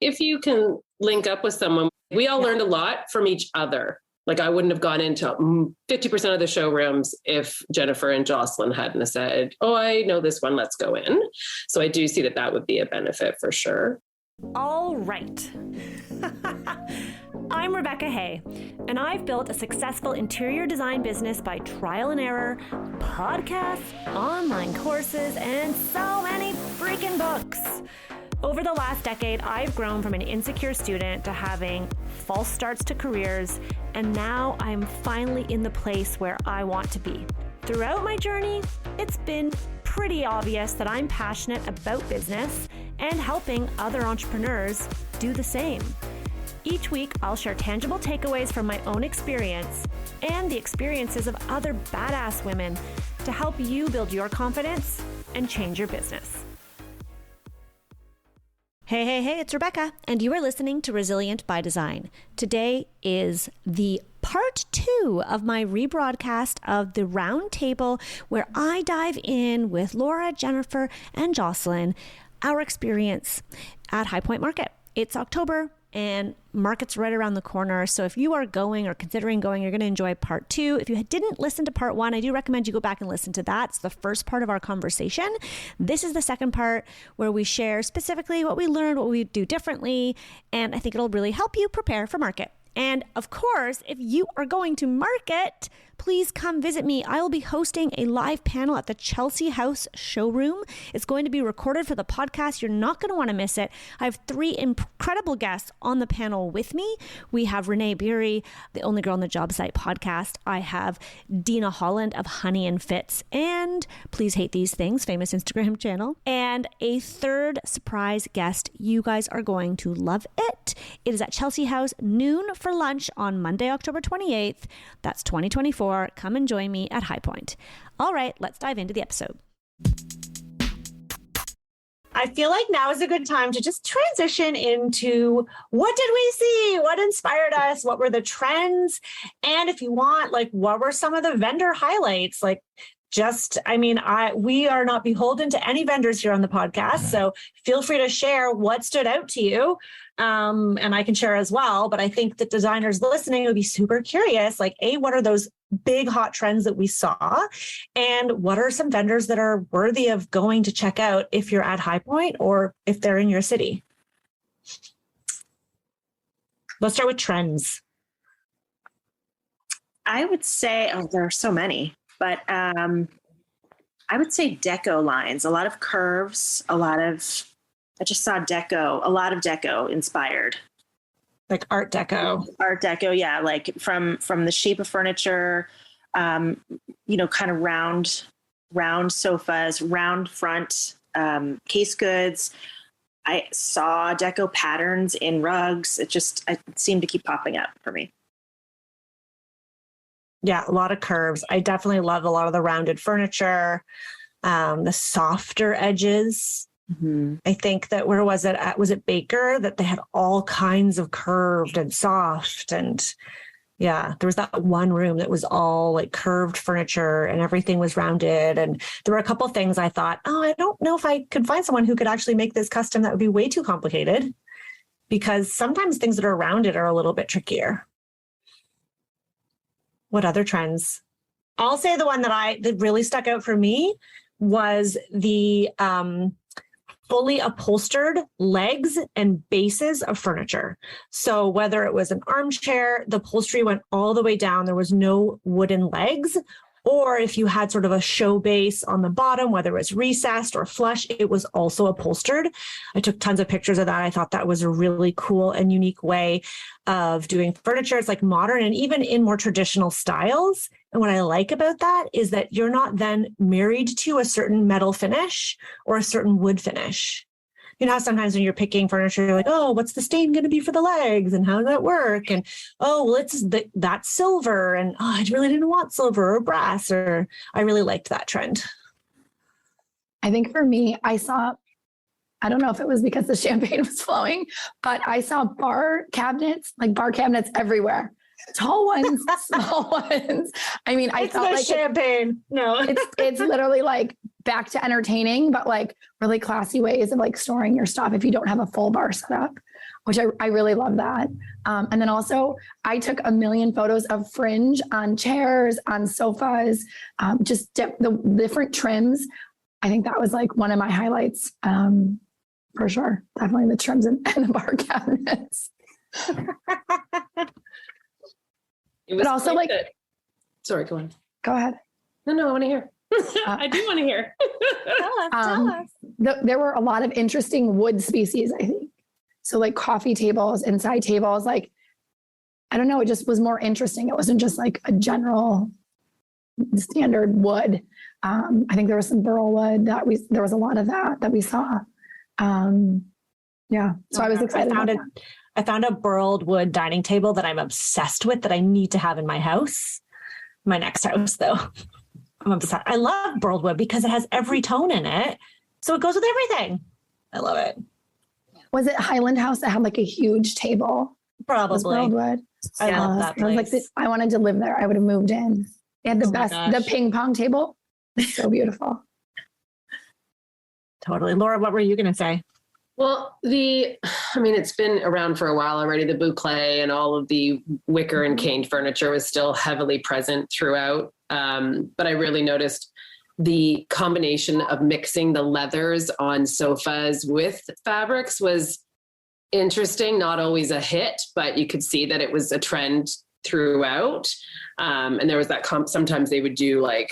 if you can link up with someone, we all learned a lot from each other. Like I wouldn't have gone into 50% of the showrooms if Jennifer and Jocelyn hadn't said, oh, I know this one, let's go in. So I do see that that would be a benefit for sure. All right. I'm Rebecca Hay, and I've built a successful interior design business by trial and error, podcasts, online courses, and so many freaking books. Over the last decade, I've grown from an insecure student to having false starts to careers, and now I'm finally in the place where I want to be. Throughout my journey, it's been pretty obvious that I'm passionate about business and helping other entrepreneurs do the same. Each week, I'll share tangible takeaways from my own experience and the experiences of other badass women to help you build your confidence and change your business. Hey, it's Rebecca, and you are listening to Resilient by Design. Today is the part 2 of my rebroadcast of the round table where I dive in with Laura, Jennifer, and Jocelyn, our experience at High Point Market. It's October and market's right around the corner. So if you are going or considering going, you're going to enjoy part 2. If you didn't listen to part 1, I do recommend you go back and listen to that. It's the first part of our conversation. This is the second part where we share specifically what we learned, what we do differently, and I think it'll really help you prepare for market. And of course, if you are going to market, please come visit me. I will be hosting a live panel at the Chelsea House showroom. It's going to be recorded for the podcast. You're not going to want to miss it. I have 3 incredible guests on the panel with me. We have Renee Beery, the Only Girl on the Job Site podcast. I have Dina Holland of Honey and Fits and Please Hate These Things, famous Instagram channel. And a third surprise guest. You guys are going to love it. It is at Chelsea House, noon for lunch on Monday, October 28th. That's 2024. Come and join me at High Point. All right, let's dive into the episode. I feel like now is a good time to just transition into what did we see? What inspired us? What were the trends? And if you want, like, what were some of the vendor highlights? Like, we are not beholden to any vendors here on the podcast. So feel free to share what stood out to you. And I can share as well. But I think that designers listening would be super curious, like, what are those big hot trends that we saw? And what are some vendors that are worthy of going to check out if you're at High Point or if they're in your city? Let's start with trends. I would say, there are so many. But I would say deco lines, a lot of curves, I just saw deco, a lot of deco inspired. Like Art Deco. Art Deco, yeah. Like from the shape of furniture, kind of round sofas, round front case goods. I saw deco patterns in rugs. It seemed to keep popping up for me. Yeah, a lot of curves. I definitely love a lot of the rounded furniture, the softer edges. Mm-hmm. I think that, where was it? Was it Baker that they had all kinds of curved and soft? And yeah, there was that one room that was all like curved furniture and everything was rounded. And there were a couple of things I thought, I don't know if I could find someone who could actually make this custom. That would be way too complicated, because sometimes things that are rounded are a little bit trickier. What other trends? I'll say the one that really stuck out for me was the fully upholstered legs and bases of furniture. So whether it was an armchair, the upholstery went all the way down. There was no wooden legs. Or if you had sort of a show base on the bottom, whether it was recessed or flush, it was also upholstered. I took tons of pictures of that. I thought that was a really cool and unique way of doing furniture. It's like modern and even in more traditional styles. And what I like about that is that you're not then married to a certain metal finish or a certain wood finish. You know how sometimes when you're picking furniture, you're like, oh, what's the stain going to be for the legs? And how does that work? And, that's silver. And I really didn't want silver or brass. Or I really liked that trend. I think for me, I don't know if it was because the champagne was flowing, but I saw bar cabinets everywhere. Tall ones, small ones. I mean, I felt like champagne. No, it's literally like back to entertaining, but like really classy ways of like storing your stuff if you don't have a full bar setup. which I really love that. And then also I took a million photos of fringe on chairs, on sofas, just the different trims. I think that was like one of my highlights, for sure. Definitely the trims and the bar cabinets. But also like, sorry, go on. Go ahead. No, I want to hear. I do want to hear. Tell us. There were a lot of interesting wood species, I think. So like coffee tables, inside tables, like, I don't know, it just was more interesting. It wasn't just like a general standard wood. I think there was some burl wood there was a lot of that we saw. Yeah. So I was excited. I found a burled wood dining table that I'm obsessed with that I need to have in my house. My next house though. I'm obsessed. I love burled wood because it has every tone in it. So it goes with everything. I love it. Was it Highland House that had like a huge table? Probably. Burled wood. I love that place. I was like, I wanted to live there. I would have moved in. They had the ping pong table. So beautiful. Totally. Laura, what were you going to say? Well, it's been around for a while already. The boucle and all of the wicker and cane furniture was still heavily present throughout. But I really noticed the combination of mixing the leathers on sofas with fabrics was interesting. Not always a hit, but you could see that it was a trend throughout. And there was that sometimes they would do like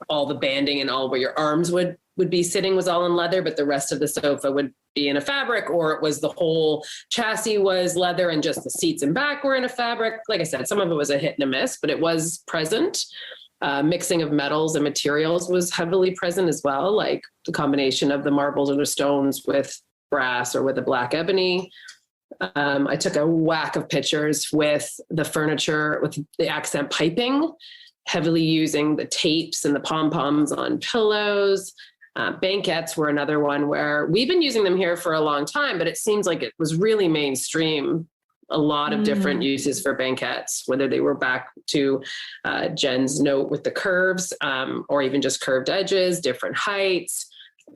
all the banding and all where your arms would be sitting was all in leather, but the rest of the sofa would be in a fabric, or it was the whole chassis was leather and just the seats and back were in a fabric. Like I said, some of it was a hit and a miss, but it was present. Mixing of metals and materials was heavily present as well, like the combination of the marbles or the stones with brass or with a black ebony. I took a whack of pictures with the furniture, with the accent piping, heavily using the tapes and the pom-poms on pillows. Banquettes were another one where we've been using them here for a long time, but it seems like it was really mainstream. A lot of different uses for banquettes, whether they were back to Jen's note with the curves, or even just curved edges, different heights.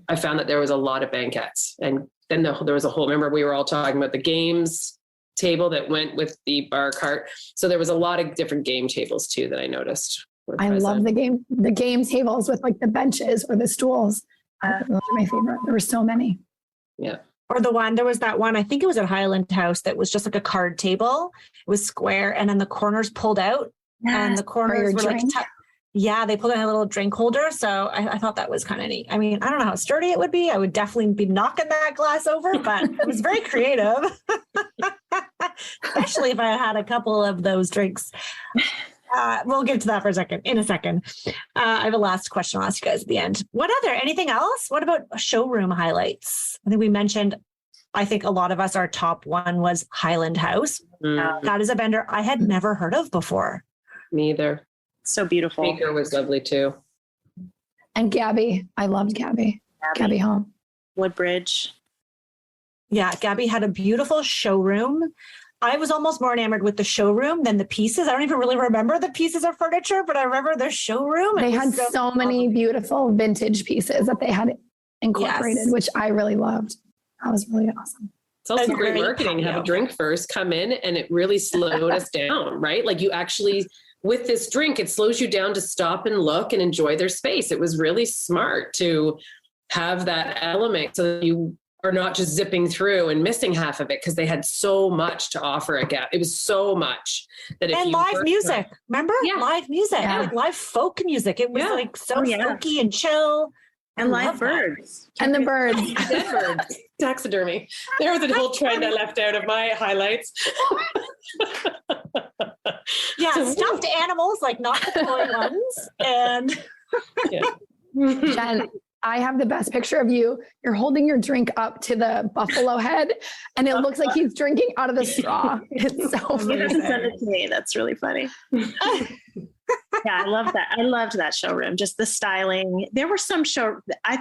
I found that there was a lot of banquettes. And then there was a whole, remember we were all talking about the games table that went with the bar cart. So there was a lot of different game tables too that I noticed. I love the game tables with like the benches or the stools. Those are my favorite. There were so many. Yeah. Or there was that one, I think it was at Highland House, that was just like a card table. It was square and then the corners pulled out and the corners were like, they pulled out a little drink holder. So I thought that was kind of neat. I mean, I don't know how sturdy it would be. I would definitely be knocking that glass over, but it was very creative, especially if I had a couple of those drinks. We'll get to that in a second. I have a last question I'll ask you guys at the end. Anything else? What about showroom highlights? I think we mentioned, I think a lot of us, our top one was Highland House. That is a vendor I had never heard of before. Me either. So beautiful. Baker was lovely too. And Gabby. I loved Gabby. Gabby Home. Woodbridge. Yeah, Gabby had a beautiful showroom. I was almost more enamored with the showroom than the pieces. I don't even really remember the pieces of furniture, but I remember the showroom. They had so many beautiful vintage pieces that they had incorporated, which I really loved. That was really awesome. It's also great marketing. Have a drink first, come in, and it really slowed us down, right? Like you actually, with this drink, it slows you down to stop and look and enjoy their space. It was really smart to have that element so that you are not just zipping through and missing half of it, because they had so much to offer at Gap. It was so much that if and you live music, remember? Yeah. Live music, like live folk music. It was like so folky and chill. And live birds. And the birds. Dead birds. Taxidermy. There was a whole trend I left out of my highlights. Stuffed animals, like not the toy ones. And Jen, I have the best picture of you. You're holding your drink up to the buffalo head, and it looks like he's drinking out of the straw. It's so funny. Send it to me. That's really funny. Yeah, I love that. I loved that showroom. Just the styling. There were some I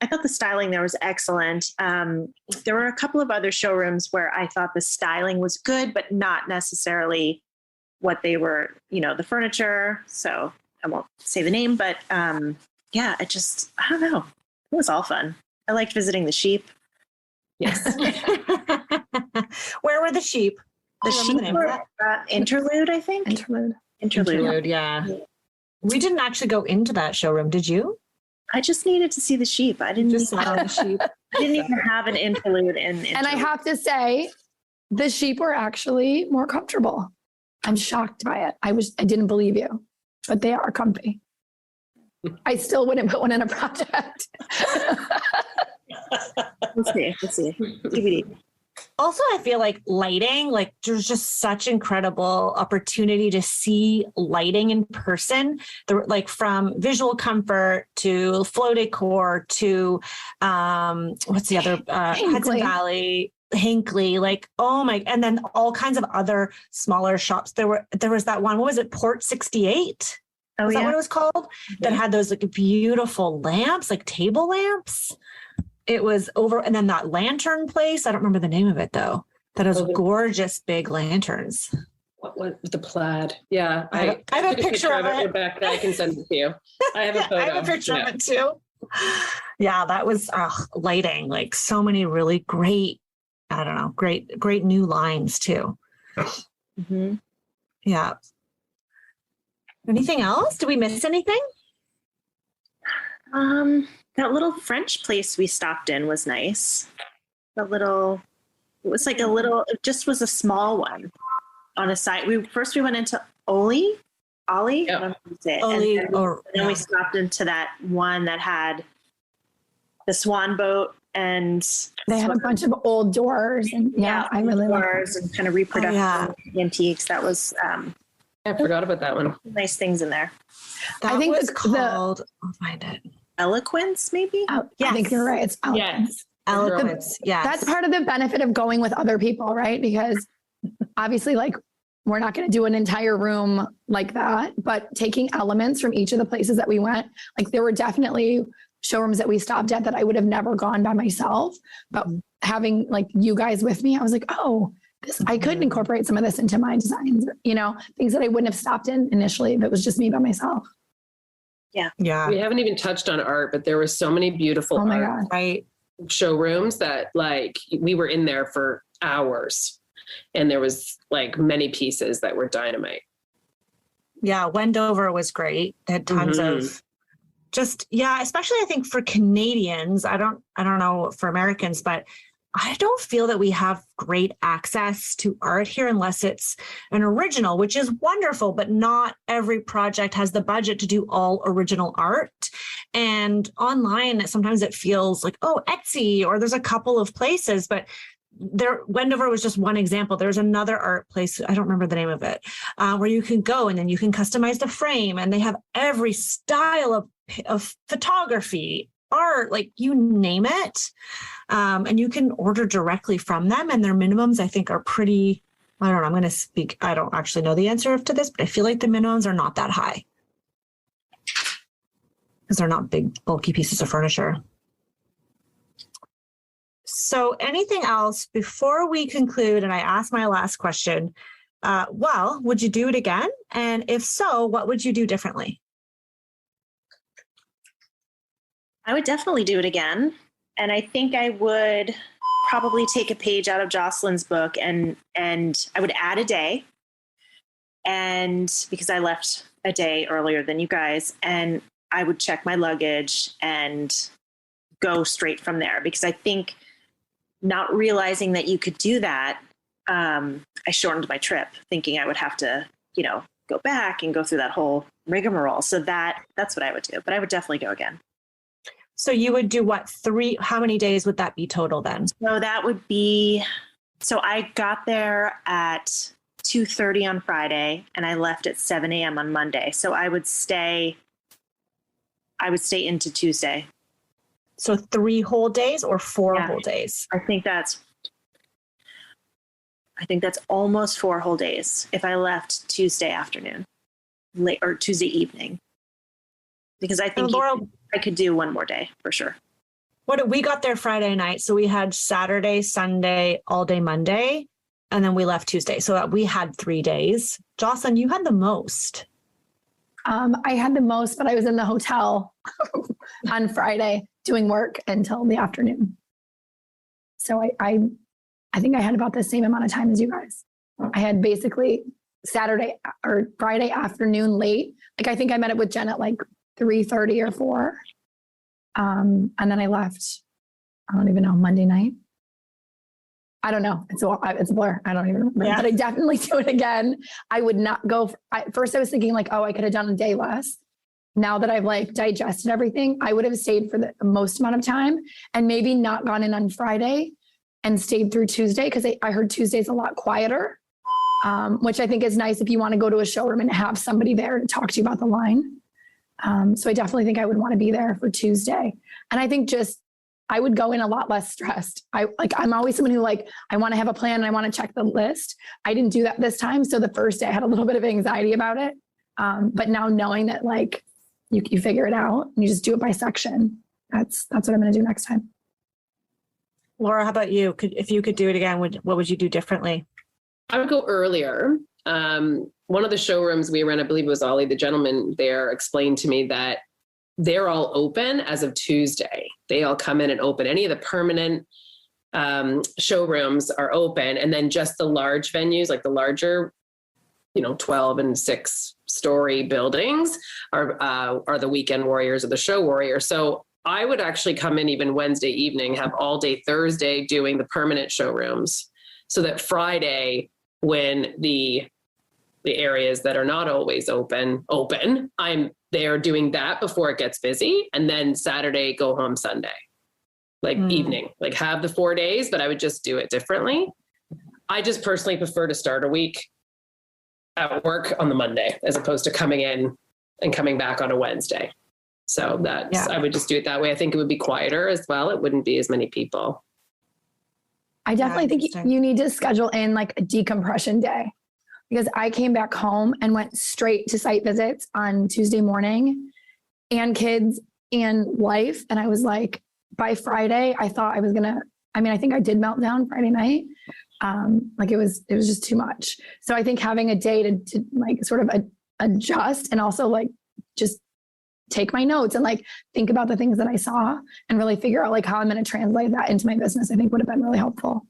thought the styling there was excellent. There were a couple of other showrooms where I thought the styling was good, but not necessarily what they were, the furniture. So I won't say the name, but I don't know. It was all fun. I liked visiting the sheep. Yes. Where were the sheep? The Do you remember sheep the name of were Interlude, I think. Interlude. Interlude. Yeah. We didn't actually go into that showroom, did you? I just needed to see the sheep. I didn't Just saw the sheep. I didn't even have an interlude in Interlude. And I have to say, the sheep were actually more comfortable. I'm shocked by it. I didn't believe you, but they are comfy. I still wouldn't put one in a project. Let's see. TBD. Also, I feel like lighting, like there's just such incredible opportunity to see lighting in person, like from visual comfort to flow decor to what's the other Hudson Valley, Hinckley, like and then all kinds of other smaller shops. There was that one. What was it? Port 68. Oh, Is that what it was called? That had those like beautiful lamps, like table lamps. It was over, and then that lantern place. I don't remember the name of it though. That has gorgeous big lanterns. What was the plaid? Yeah, I have a picture of it. Rebecca, I can send it to you. I have a photo. I have a picture of it too. Yeah, that was lighting. Like so many really great. I don't know, great new lines too. Mm-hmm. Yeah. Anything else? Did we miss anything? That little French place we stopped in was nice. It was a small one on a side. We went into Ollie. Yep. And then we stopped into that one that had the swan boat, and they had a bunch of old doors, and I really like doors and kind of reproductive antiques. That was I forgot about that one. Nice things in there. I think it's called. I'll find it. Eloquence, maybe? Yes. I think you're right. It's Eloquence. Yes. Eloquence. Yeah. That's part of the benefit of going with other people, right? Because obviously, like, we're not going to do an entire room like that, but taking elements from each of the places that we went, like there were definitely showrooms that we stopped at that I would have never gone by myself. But having like you guys with me, I was like, I could incorporate some of this into my designs, things that I wouldn't have stopped in initially if it was just me by myself. Yeah. We haven't even touched on art, but there were so many beautiful art showrooms that like we were in there for hours, and there was like many pieces that were dynamite. Yeah, Wendover was great. They had tons of especially I think for Canadians. I don't know for Americans, but I don't feel that we have great access to art here unless it's an original, which is wonderful, but not every project has the budget to do all original art. And online, sometimes it feels like, Etsy, or there's a couple of places, but Wendover was just one example. There's another art place, I don't remember the name of it, where you can go and then you can customize the frame, and they have every style of photography, art, like you name it. And you can order directly from them, and their minimums I think are pretty, I don't know, I'm going to speak, I don't actually know the answer to this, but I feel like the minimums are not that high because they're not big, bulky pieces of furniture. So anything else before we conclude? And I ask my last question, would you do it again? And if so, what would you do differently? I would definitely do it again. And I think I would probably take a page out of Jocelyn's book and I would add a day. And because I left a day earlier than you guys, and I would check my luggage and go straight from there, because I think not realizing that you could do that, I shortened my trip thinking I would have to, go back and go through that whole rigmarole. So that's what I would do, but I would definitely go again. So you would do what? How many days would that be total then? So that would be, I got there at 2:30 on Friday and I left at 7 a.m. on Monday. So I would stay into Tuesday. So 3 whole days or 4 whole days? I think that's almost 4 whole days if I left Tuesday afternoon, late or Tuesday evening, because I think I could do 1 more day for sure. We got there Friday night. So we had Saturday, Sunday, all day Monday, and then we left Tuesday. So we had 3 days. Jocelyn, you had the most. I had the most, but I was in the hotel on Friday doing work until the afternoon. So I I think I had about the same amount of time as you guys. I had basically Saturday or Friday afternoon late. Like I think I met up with Jen at like 3:30 or 4. And then I left, I don't even know, Monday night. I don't know. It's a blur. I don't even remember, but I definitely do it again. I would not go. First I was thinking like, oh, I could have done a day less. Now that I've like digested everything, I would have stayed for the most amount of time and maybe not gone in on Friday and stayed through Tuesday. Cause I heard Tuesday's a lot quieter, which I think is nice if you want to go to a showroom and have somebody there to talk to you about the line. So I definitely think I would want to be there for Tuesday. And I think I would go in a lot less stressed. I'm always someone who like, I want to have a plan and I want to check the list. I didn't do that this time. So the first day I had a little bit of anxiety about it. But now knowing that like you figure it out and you just do it by section. That's what I'm going to do next time. Laura, how about you? If you could do it again, what would you do differently? I would go earlier. One of the showrooms we ran, I believe it was Ollie, the gentleman there, explained to me that they're all open as of Tuesday. They all come in and open. Any of the permanent showrooms are open. And then just the large venues, like the larger, 12 and 6 story buildings are the weekend warriors or the show warriors. So I would actually come in even Wednesday evening, have all day Thursday doing the permanent showrooms so that Friday, when the areas that are not always open, I'm there doing that before it gets busy. And then Saturday, go home Sunday, evening, have the 4 days, but I would just do it differently. I just personally prefer to start a week at work on the Monday, as opposed to coming in and coming back on a Wednesday. So I would just do it that way. I think it would be quieter as well. It wouldn't be as many people. I definitely think you need to schedule in like a decompression day, because I came back home and went straight to site visits on Tuesday morning and kids and life. And I was like, by Friday, I thought I was I think I did melt down Friday night. It was just too much. So I think having a day to like sort of adjust and also like just take my notes and like think about the things that I saw and really figure out like how I'm going to translate that into my business, I think would have been really helpful.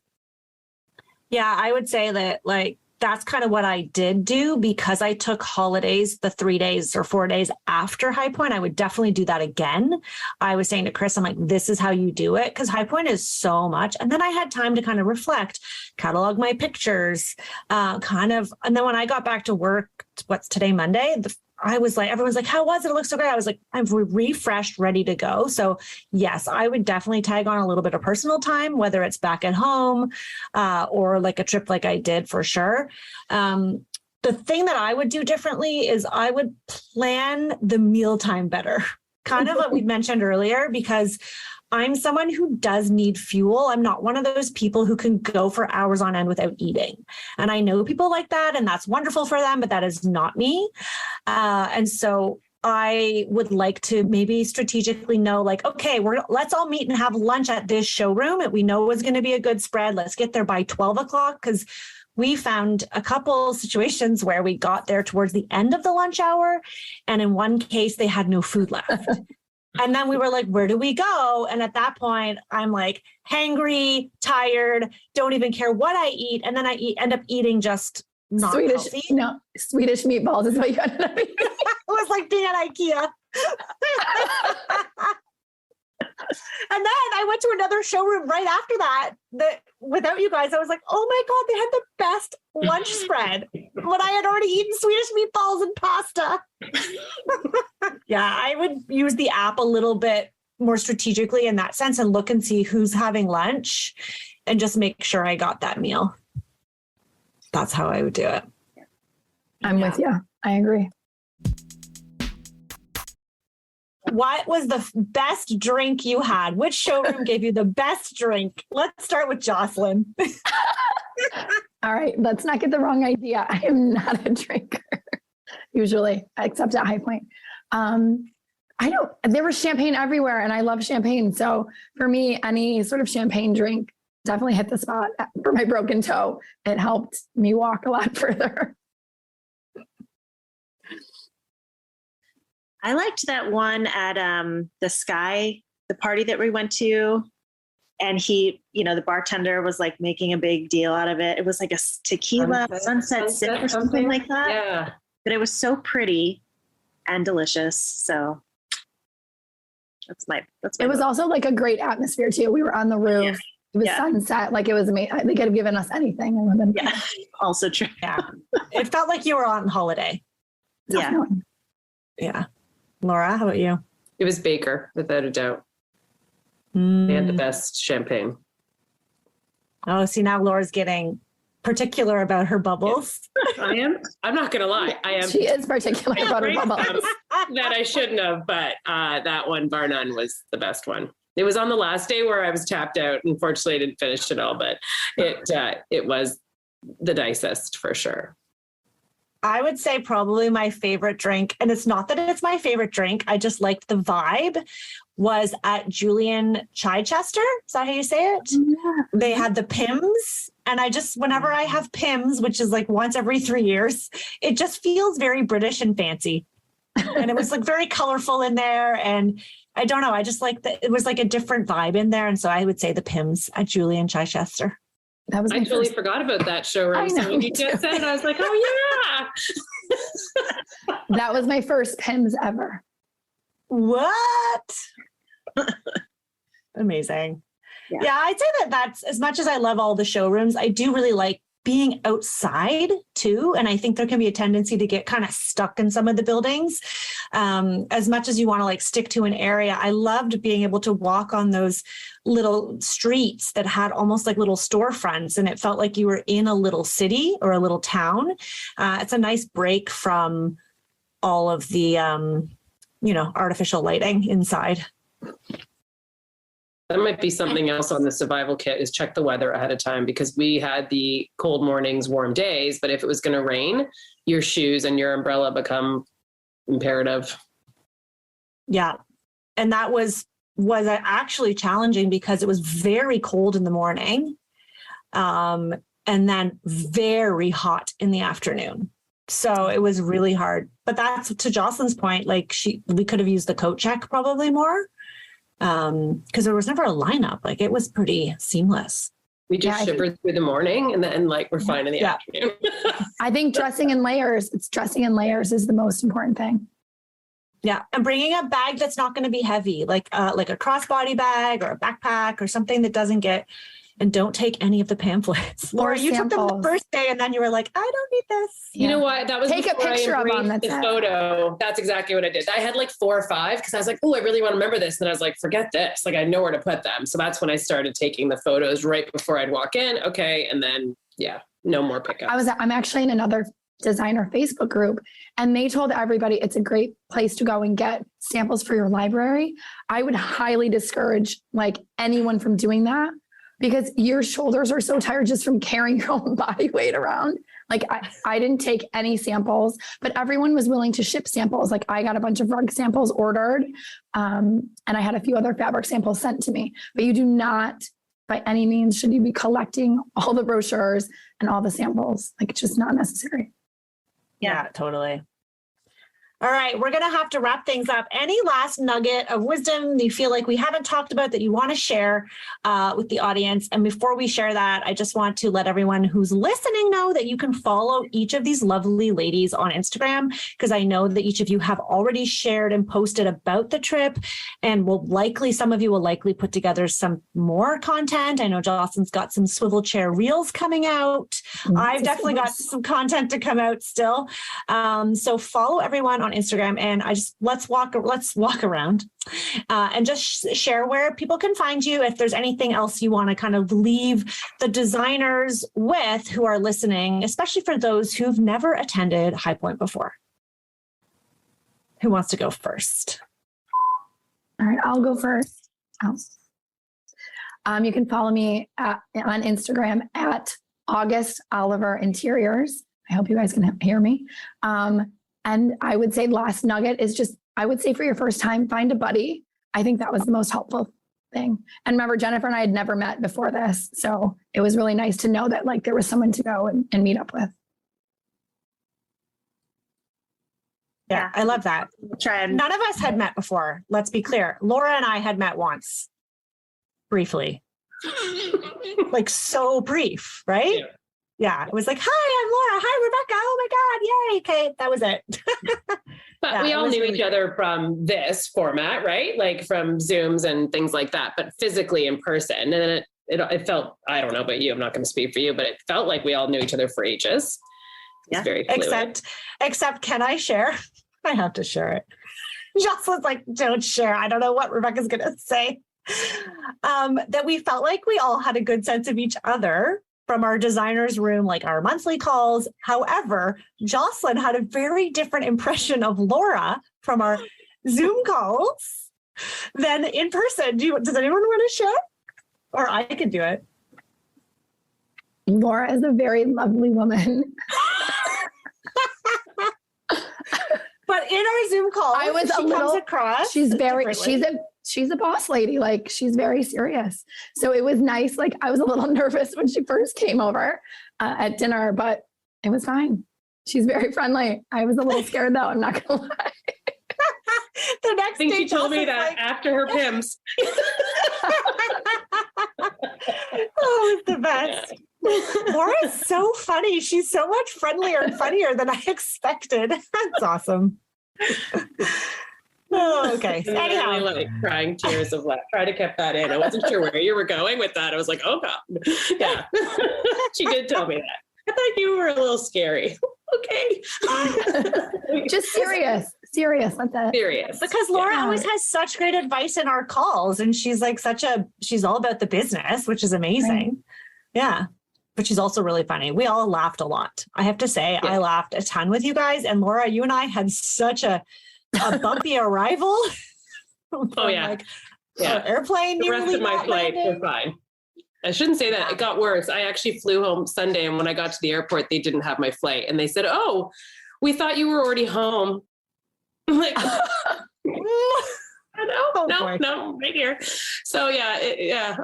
Yeah, I would say that like that's kind of what I did do, because I took holidays, the 3 days or 4 days after High Point. I would definitely do that again. I was saying to Chris, I'm like, this is how you do it, because High Point is so much. And then I had time to kind of reflect, catalog my pictures, and then when I got back to work, what's today, Monday, I was like, everyone's like, how was it? It looks so great. I was like, I'm refreshed, ready to go. So yes, I would definitely tag on a little bit of personal time, whether it's back at home or like a trip like I did for sure. The thing that I would do differently is I would plan the mealtime better, kind of what we mentioned earlier, because I'm someone who does need fuel. I'm not one of those people who can go for hours on end without eating. And I know people like that, and that's wonderful for them, but that is not me. And so I would like to maybe strategically know, like, okay, let's all meet and have lunch at this showroom. And we know it's going to be a good spread. Let's get there by 12 o'clock, because we found a couple situations where we got there towards the end of the lunch hour. And in one case, they had no food left. And then we were like, where do we go? And at that point, I'm like hangry, tired, don't even care what I eat. And then I end up eating just not healthy. Swedish meatballs is what you ended up eating. It was like being at IKEA. And then I went to another showroom right after that without you guys. I was like, oh my God, they had the best lunch spread when I had already eaten Swedish meatballs and pasta. Yeah, I would use the app a little bit more strategically in that sense and look and see who's having lunch and just make sure I got that meal. That's how I would do it. I'm with you. I agree. What was the best drink you had? Which showroom gave you the best drink? Let's start with Jocelyn. All right. Let's not get the wrong idea. I am not a drinker usually, except at High Point. There was champagne everywhere and I love champagne. So for me, any sort of champagne drink definitely hit the spot. For my broken toe, it helped me walk a lot further. I liked that one at the Sky, the party that we went to. And he, the bartender was like making a big deal out of it. It was like a tequila sunset sip or something like that. Yeah. But it was so pretty and delicious. So that's my it was also like a great atmosphere too. We were on the roof. Yeah. It was sunset. Like it was amazing. They could have given us anything. Yeah. Also true. Yeah. It felt like you were on holiday. Definitely. Yeah. Laura, how about you? It was Baker, without a doubt. They had the best champagne. Oh, see, now Laura's getting particular about her bubbles. Yes. I am. I'm not going to lie. I am. She is particular about her bubbles. That I shouldn't have, but that one, bar none, was the best one. It was on the last day where I was tapped out. Unfortunately, I didn't finish it all, but it was the nicest for sure. I would say probably my favorite drink, and it's not that it's my favorite drink, I just liked the vibe, was at Julian Chichester. Is that how you say it? Yeah. They had the Pims, and whenever I have Pims, which is like once every 3 years, it just feels very British and fancy. And it was like very colorful in there. And I don't know, I just like that it was like a different vibe in there. And so I would say the Pims at Julian Chichester. I totally forgot about that showroom. So when you just said it, I was like, oh yeah. That was my first Pims ever. What? Amazing. Yeah, I'd say that's, as much as I love all the showrooms, I do really like being outside too. And I think there can be a tendency to get kind of stuck in some of the buildings. As much as you want to like stick to an area, I loved being able to walk on those little streets that had almost like little storefronts, and it felt like you were in a little city or a little town. It's a nice break from all of the, artificial lighting inside. That might be something else on the survival kit, is check the weather ahead of time, because we had the cold mornings, warm days, but if it was going to rain, your shoes and your umbrella become imperative. Yeah. And that was actually challenging because it was very cold in the morning, and then very hot in the afternoon. So it was really hard. But that's, to Jocelyn's point, like we could have used the coat check probably more. Because there was never a lineup. Like it was pretty seamless. We just shivered through the morning and then we're fine in the afternoon. I think dressing in layers is the most important thing. Yeah. And bringing a bag that's not going to be heavy, like a crossbody bag or a backpack or something that doesn't get, and don't take any of the pamphlets. Laura, you took them the first day and then you were like, I don't need this. You know what? That was take a picture of them. That's the photo. That's exactly what I did. I had like 4 or 5 because I was like, oh, I really want to remember this. And I was like, forget this. Like I know where to put them. So that's when I started taking the photos right before I'd walk in. Okay. And then, no more pickups. I'm actually in another designer Facebook group, and they told everybody it's a great place to go and get samples for your library. I would highly discourage like anyone from doing that, because your shoulders are so tired just from carrying your own body weight around. Like I didn't take any samples, but everyone was willing to ship samples. Like I got a bunch of rug samples ordered, and I had a few other fabric samples sent to me. But you do not, by any means, should you be collecting all the brochures and all the samples. Like it's just not necessary. Yeah, totally. All right, we're going to have to wrap things up. Any last nugget of wisdom you feel like we haven't talked about that you want to share with the audience? And before we share that, I just want to let everyone who's listening know that you can follow each of these lovely ladies on Instagram, because I know that each of you have already shared and posted about the trip, and some of you will likely put together some more content. I know Jocelyn's got some swivel chair reels coming out. I've definitely got some content to come out still. So follow everyone on Instagram, and let's walk around and just share where people can find you. If there's anything else you want to kind of leave the designers with who are listening, especially for those who've never attended High Point before. Who wants to go first? All right, I'll go first. You can follow me on Instagram at August Oliver Interiors. I hope you guys can hear me. And I would say last nugget is just, I would say for your first time, find a buddy. I think that was the most helpful thing. And remember, Jennifer and I had never met before this. So it was really nice to know that like there was someone to go and meet up with. Yeah, I love that. None of us had met before. Let's be clear. Laura and I had met once, briefly. Like so brief, right? Yeah. It was like, hi, I'm Laura. Hi, Rebecca. Oh my God. Yay. Okay. That was it. But we all knew each other from this format, right? Like from Zooms and things like that, but physically in person. And then it felt, I don't know about you, I'm not going to speak for you, but it felt like we all knew each other for ages. It's very fluid. Except can I share? I have to share it. Jocelyn's like, don't share. I don't know what Rebecca's going to say. That we felt like we all had a good sense of each other from our designer's room, like our monthly calls. However, Jocelyn had a very different impression of Laura from our Zoom calls than in person. Does anyone want to share? Or I can do it. Laura is a very lovely woman. But in our Zoom call, comes across. She's a boss lady. Like she's very serious. So it was nice. Like I was a little nervous when she first came over at dinner, but it was fine. She's very friendly. I was a little scared though. I'm not gonna lie. The next day, she told me that after her PIMS. Oh, it's the best. Laura's so funny. She's so much friendlier and funnier than I expected. That's awesome. Oh, okay. Anyhow, like crying tears of laughter. Try to keep that in. I wasn't sure where you were going with that. I was like, oh God. Yeah. She did tell me that. I thought you were a little scary. Okay. Just serious. That's it. Serious. Because Laura always has such great advice in our calls. And she's like she's all about the business, which is amazing. Right. Yeah. But she's also really funny. We all laughed a lot. I have to say, I laughed a ton with you guys. And Laura, you and I had such a bumpy arrival. Oh yeah. Airplane. The rest of my flight was fine. I shouldn't say that. It got worse. I actually flew home Sunday, and when I got to the airport, they didn't have my flight. And they said, oh, we thought you were already home. I'm like, no, right here. So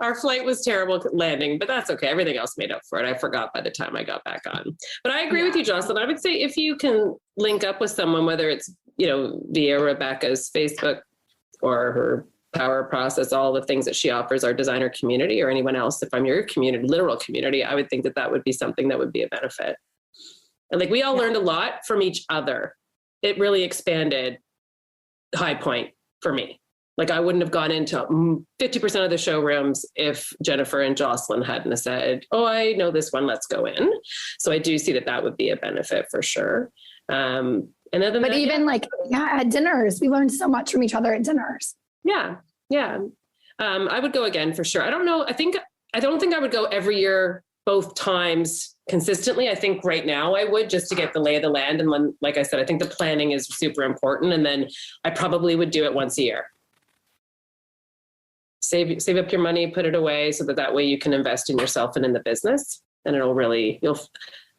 our flight was terrible landing, but that's okay. Everything else made up for it. I forgot by the time I got back on. But I agree with you, Jocelyn. I would say if you can link up with someone, whether it's, via Rebecca's Facebook or her Power Process, all the things that she offers our designer community, or anyone else, if I'm your community, literal community, I would think that would be something that would be a benefit. And like we all learned a lot from each other. It really expanded High Point for me. Like I wouldn't have gone into 50% of the showrooms if Jennifer and Jocelyn hadn't said, oh, I know this one, let's go in. So I do see that would be a benefit for sure. At dinners, we learned so much from each other at dinners. Yeah. I would go again for sure. I don't know. I don't think I would go every year, both times consistently. I think right now I would, just to get the lay of the land. And when, like I said, I think the planning is super important. And then I probably would do it once a year. Save up your money, put it away so that way you can invest in yourself and in the business. And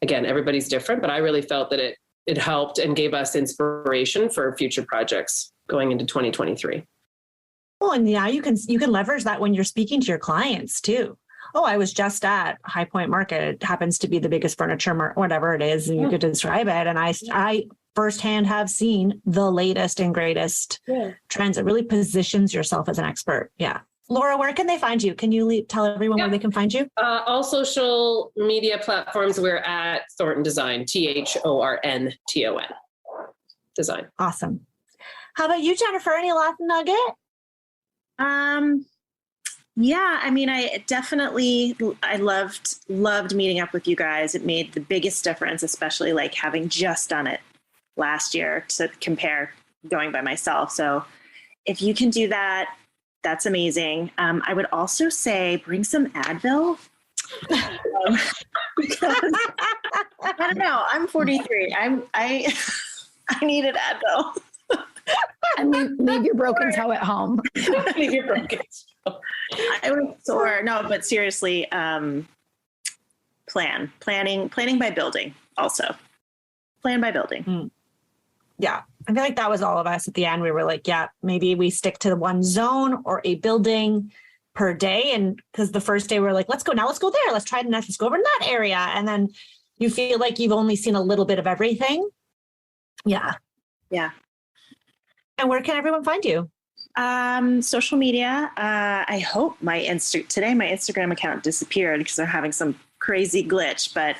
again, everybody's different, but I really felt that it helped and gave us inspiration for future projects going into 2023. Well, and you can leverage that when you're speaking to your clients too. Oh, I was just at High Point Market. It happens to be the biggest furniture market, whatever it is, and you could describe it. And I firsthand have seen the latest and greatest trends. It really positions yourself as an expert. Yeah. Laura, where can they find you? Can you tell everyone where they can find you? All social media platforms. We're at Thornton Design, THORNTON Design. Awesome. How about you, Jennifer? Any last nugget? I loved meeting up with you guys. It made the biggest difference, especially like having just done it last year to compare going by myself. So if you can do that, that's amazing. I would also say bring some Advil. Because I don't know. I'm 43. I needed Advil. And leave your broken toe at home. Leave your broken toe. I was sore. No, but seriously, planning by building also. Plan by building. Yeah. I feel like that was all of us at the end. We were like, maybe we stick to one zone or a building per day. And because the first day we're like, let's go there. Let's try the next. Let's go over in that area. And then you feel like you've only seen a little bit of everything. Yeah. Yeah. And where can everyone find you? Social media. I hope my Instagram account disappeared because they're having some crazy glitch, but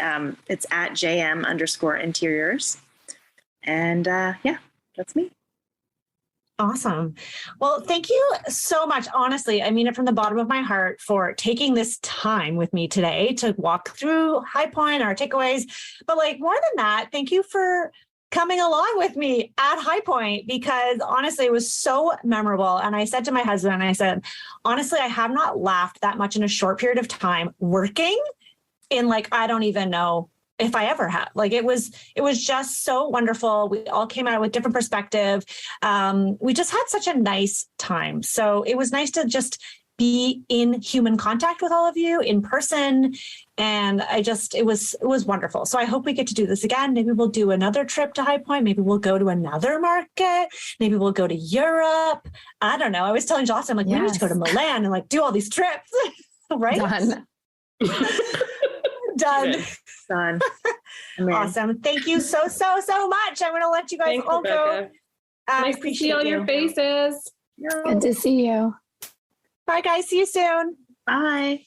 it's at JM_interiors. And yeah, that's me. Awesome. Well, thank you so much. Honestly, I mean it from the bottom of my heart for taking this time with me today to walk through High Point, our takeaways. But like more than that, thank you for coming along with me at High Point, because honestly, it was so memorable. And I said to my husband, I said, honestly, I have not laughed that much in a short period of time working in like, I don't even know if I ever have. Like it was just so wonderful. We all came out with different perspective. We just had such a nice time. So it was nice to just be in human contact with all of you in person. And it was wonderful. So I hope we get to do this again. Maybe we'll do another trip to High Point. Maybe we'll go to another market. Maybe we'll go to Europe. I don't know. I was telling Jocelyn, like, we need to go to Milan and like do all these trips. Right? Done. Done. Awesome. Thank you so much. I'm going to let you guys all go. Nice to see all your faces. Good to see you. Bye, guys. See you soon. Bye.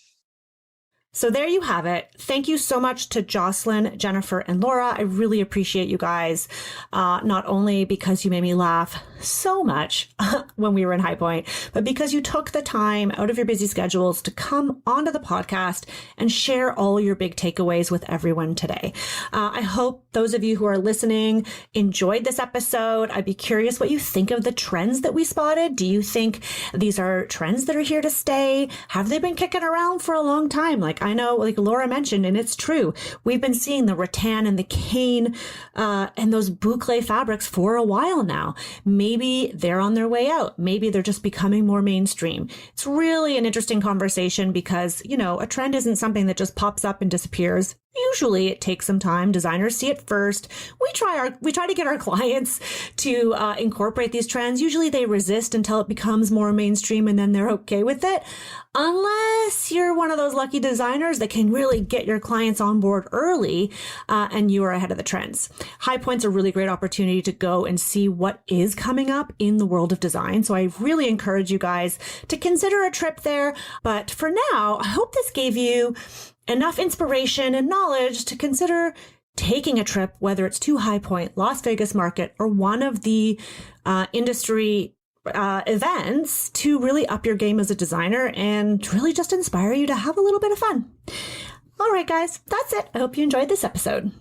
So there you have it. Thank you so much to Jocelyn, Jennifer, and Laura. I really appreciate you guys, not only because you made me laugh so much when we were in High Point, but because you took the time out of your busy schedules to come onto the podcast and share all your big takeaways with everyone today. I hope those of you who are listening enjoyed this episode. I'd be curious what you think of the trends that we spotted. Do you think these are trends that are here to stay? Have they been kicking around for a long time? Like I know, like Laura mentioned, and it's true, we've been seeing the rattan and the cane and those boucle fabrics for a while now. Maybe they're on their way out. Maybe they're just becoming more mainstream. It's really an interesting conversation because, you know, a trend isn't something that just pops up and disappears. Usually it takes some time. Designers see it first. We try to get our clients to incorporate these trends. Usually they resist until it becomes more mainstream and then they're okay with it. Unless you're one of those lucky designers that can really get your clients on board early and you are ahead of the trends. High Point's a really great opportunity to go and see what is coming up in the world of design. So I really encourage you guys to consider a trip there. But for now, I hope this gave you enough inspiration and knowledge to consider taking a trip, whether it's to High Point, Las Vegas Market, or one of the industry events to really up your game as a designer and really just inspire you to have a little bit of fun. All right, guys, that's it. I hope you enjoyed this episode.